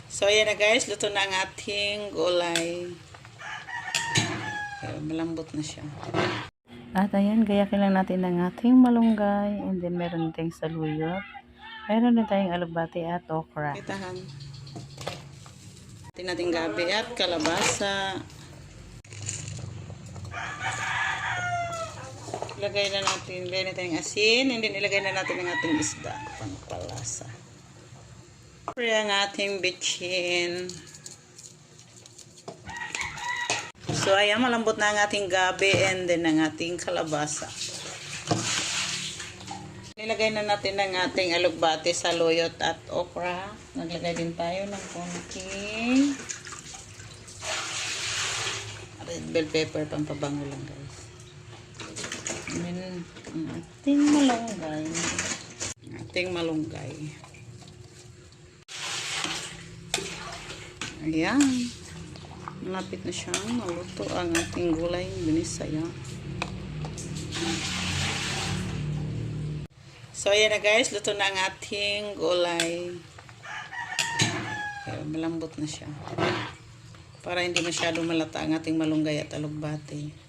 So, ayan na guys. Luto na ang ating gulay. Malambot na siya. At ayan, gayakin lang natin ang ating malunggay. And then, meron tayong saluyot. Meron din tayong alugbati at okra. Kitahan. Natin gabi at kalabasa. Ilagay na natin yung asin. And then, ilagay na natin ang ating isda. Pangpalasa. Siyempre ang ating bitchin. So, ayan, malambot na ang ating gabi and then ang ating kalabasa. Nilagay na natin ang ating alugbati, saluyot at okra. Naglagay din tayo ng konting red bell pepper, pampabango lang guys. And then, ang ating malunggay. Ayan. Malapit na siyang maluto ang ating gulay binisaya. So, ayan na guys. Luto na ang ating gulay. Malambot na siya. Para hindi masyado malata ang ating malunggay at alugbati.